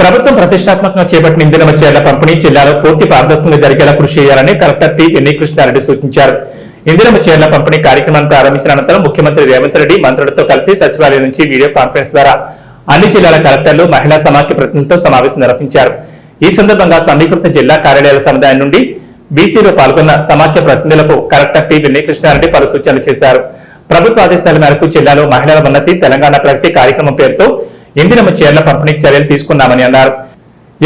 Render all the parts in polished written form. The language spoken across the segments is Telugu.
ప్రభుత్వం ప్రతిష్టాత్మకంగా చేపట్టిన ఇంధన చీరల పంపిణీ జిల్లాలో పూర్తి పారదర్శకంగా జరిగేలా కృషి చేయాలని కలెక్టర్ టి ఎన్ని కృష్ణారెడ్డి సూచించారు. ఇంధన చీరల పంపిణీ కార్యక్రమాన్ని ప్రారంభించిన అనంతరం ముఖ్యమంత్రి రేవంత్ రెడ్డి మంత్రులతో కలిసి సచివాలయం నుంచి వీడియో కాన్ఫరెన్స్ ద్వారా అన్ని జిల్లాల కలెక్టర్లు మహిళా సమాఖ్య ప్రతినిధులతో సమావేశం నిర్వహించారు. ఈ సందర్భంగా సమీకృత జిల్లా కార్యాలయాల సముదాయం నుండి బీసీలో పాల్గొన్న సమాఖ్య ప్రతినిధులకు కలెక్టర్ టి ఎన్ని కృష్ణారెడ్డి పలు సూచనలు చేశారు. ప్రభుత్వ ఆదేశాల మేరకు జిల్లాలో మహిళల ఉన్నతి తెలంగాణ ప్రగతి కార్యక్రమం పేరుతో ఇంధన చీరల పంపిణీకి చర్యలు తీసుకున్నామని అన్నారు.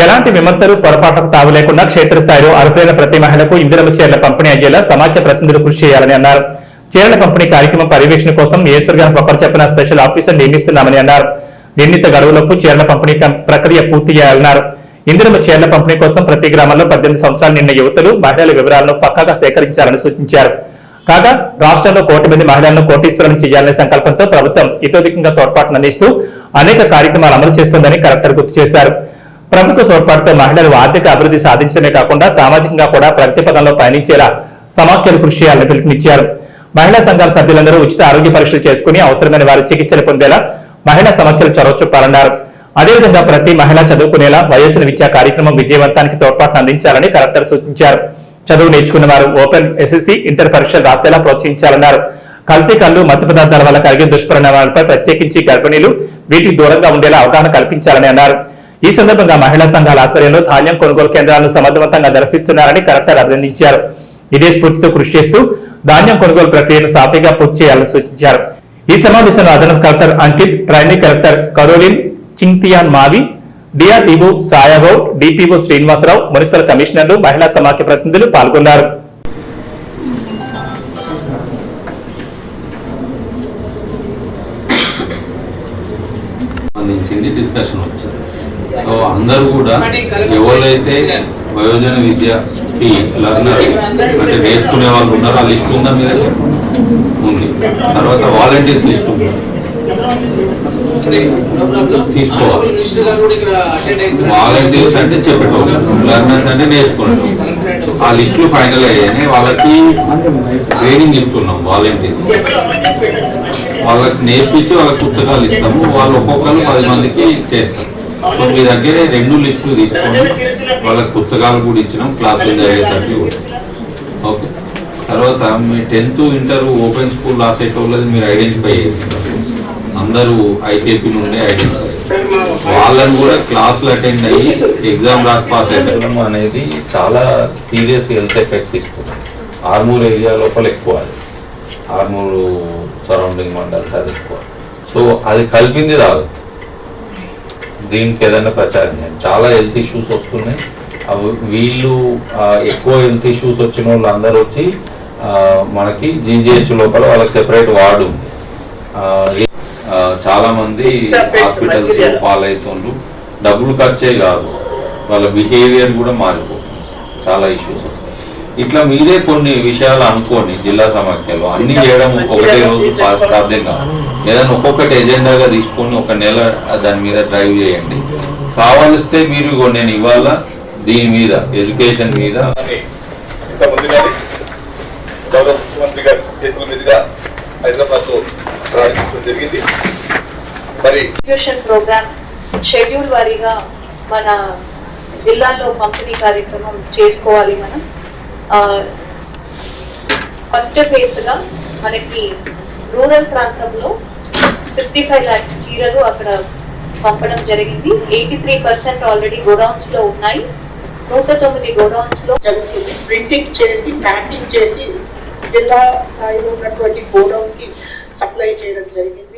ఎలాంటి విమర్శలు పొరపాట్లకు తావు లేకుండా క్షేత్రస్థాయిలో అర్హులైన ప్రతి మహిళకు ఇంధన చీరల పంపిణీ అయ్యేలా సమాఖ్య ప్రతినిధులు కృషి చేయాలని అన్నారు. చీరల పంపిణీ కార్యక్రమం పర్యవేక్షణ కోసం నియోజకవర్గానికి ఒకరు చెప్పిన స్పెషల్ ఆఫీసర్ నియమిస్తున్నామని అన్నారు. నిర్ణీత గడువులోపు చీరల పంపిణీ ప్రక్రియ పూర్తి చేయాలన్నారు. ఇంధన చీరల పంపిణీ కోసం ప్రతి గ్రామంలో 18 సంవత్సరాలు నిన్న యువతులు మహిళల వివరాలను పక్కాగా సేకరించాలని సూచించారు. కాగా రాష్ట్రంలో 1 కోటి మంది మహిళలను కోటీశ్వరులను చేయాలనే సంకల్పంతో ప్రభుత్వం ఇతోధికంగా తోడ్పాటును అందిస్తూ అనేక కార్యక్రమాలు అమలు చేస్తోందని కలెక్టర్ గుర్తు చేశారు. ప్రభుత్వ తోడ్పాటుతో మహిళలు ఆర్థిక అభివృద్ధి సాధించడమే కాకుండా సామాజికంగా కూడా ప్రగతి పథంలో పయనించేలా సమాఖ్యలు కృషి చేయాలని పిలుపునిచ్చారు. మహిళా సంఘాల సభ్యులందరూ ఉచిత ఆరోగ్య పరీక్షలు చేసుకుని అవసరమైన వారి చికిత్సలు పొందేలా మహిళా సమాఖ్యలు చొరవ చూపాలన్నారు. అదేవిధంగా ప్రతి మహిళ చదువుకునేలా వయోజన విద్యా కార్యక్రమం విజయవంతానికి తోడ్పాటును అందించాలని కలెక్టర్ సూచించారు. చదువు నేర్చుకున్న వారు ఓపెన్ ఎస్ఎస్సీ ఇంటర్ పరీక్షలు రాసేలా ప్రోత్సహించాలన్నారు. కల్తీ కళ్ళు మత్తు పదార్థాల వల్ల కలిగే దుష్పరిణామాలపై ప్రత్యేకించి గర్భిణీలు వీటికి దూరంగా ఉండేలా అవగాహన కల్పించాలని అన్నారు. ఈ సందర్భంగా మహిళా సంఘాల ఆధ్వర్యంలో ధాన్యం కొనుగోలు కేంద్రాలను సమర్థవంతంగా నిర్వహిస్తున్నారని కలెక్టర్ అభినందించారు. ఇదే స్ఫూర్తితో కృషి చేస్తూ ధాన్యం కొనుగోలు ప్రక్రియను సాఫీగా పూర్తి చేయాలని సూచించారు. ఈ సమావేశంలో అదనపు collector Ankit, trainee collector Caroline Chingthian Mawi, DRTO Sayagoud, DPO Srinivasarao, municipal కమిషనర్లు, మహిళా సమాఖ్య ప్రతినిధులు పాల్గొన్నారు. డిస్కషన్ వచ్చింది. సో అందరూ కూడా ఎవరైతే వయోజన విద్యకి లర్నర్ అంటే నేర్చుకునే వాళ్ళు ఉన్నారో ఆ లిస్ట్ ఉందా మీద ఉంది. తర్వాత వాలంటీర్స్ లిస్ట్ ఉంది, తీసుకోవాలి. వాలంటీర్స్ అంటే చెప్పేటోళ్ళు, లర్నర్స్ అంటే నేర్చుకునేటోళ్ళు. ఆ లిస్టులు ఫైనల్ అయ్యాయి. వాళ్ళకి ట్రైనింగ్ ఇస్తున్నాం. వాలంటీర్స్ వాళ్ళకి నేర్పించి వాళ్ళకి పుస్తకాలు ఇస్తాము. వాళ్ళు ఒక్కొక్కరు 10 మందికి చేస్తారు. సో మీ దగ్గరే 2 లిస్టులు తీసుకొని వాళ్ళకి పుస్తకాలు కూడా ఇచ్చినాం, క్లాసులు జరిగేటట్టు కూడా. ఓకే. తర్వాత మీ 10th ఇంటర్ ఓపెన్ స్కూల్ రాసేటోళ్ళది మీరు ఐడెంటిఫై చేస్తున్నారు. అందరూ ఐకేపీ నుండే ఐడెంటిఫై, వాళ్ళని కూడా క్లాసులు అటెండ్ అయ్యి ఎగ్జామ్ రాసి పాస్ అయ్యడం అనేది చాలా సీరియస్ హెల్త్ ఎఫెక్ట్స్ ఇస్తుంది. ఆర్మూర్ ఏరియా లోపల ఎక్కువ, అది ఆర్మూరు సరౌండింగ్ మండల్స్ అది ఎక్కువ. సో అది కలిపింది రాదు. దీనికి ఏదైనా ప్రచారం చేయాలి. చాలా హెల్త్ ఇష్యూస్ వస్తున్నాయి. అవి వీళ్ళు ఎక్కువ హెల్త్ ఇష్యూస్ వచ్చిన వాళ్ళు అందరూ వచ్చి మనకి జీజీహెచ్ లోపల వాళ్ళకి సెపరేట్ వార్డు ఉంది. చాలా మంది హాస్పిటల్స్ పాలవుతుండ్రు. డబ్బులు ఖర్చే కాదు, వాళ్ళ బిహేవియర్ కూడా మారిపోతుంది. చాలా ఇష్యూస్ వస్తాయి. ఇట్లా మీరే కొన్ని విషయాలు అనుకోండి. జిల్లా సమాఖ్యలో అన్ని చేయడం ఒకటే రోజు సాధ్యం కాదు. ఏదైనా ఒక్కొక్కటి ఎజెండాగా తీసుకొని 1 నెల దాని మీద డ్రైవ్ చేయండి. కావాలిస్తే మీరు నేను ఇవాళ దీని మీద ఎడ్యుకేషన్ మీద ప్రోగ్రామ్ షెడ్యూల్ వారీగా మన జిల్లాలో పంపిణీ కార్యక్రమం చేసుకోవాలి. మనం ఫస్ట్ ఫేజ్ గా మనకి రూరల్ ప్రాంతంలో 65 lakhs చీరలు అక్కడ పంపడం జరిగింది. 83% ఆల్రెడీ గోడౌన్స్ లో ఉన్నాయి. 109 గోడౌన్స్ లో ప్రింటింగ్ చేసి ప్యాకింగ్ చేసి జిల్లా స్థాయిలో ఉన్నటువంటి గోడౌన్స్ కి సప్లై చేయడం జరిగింది.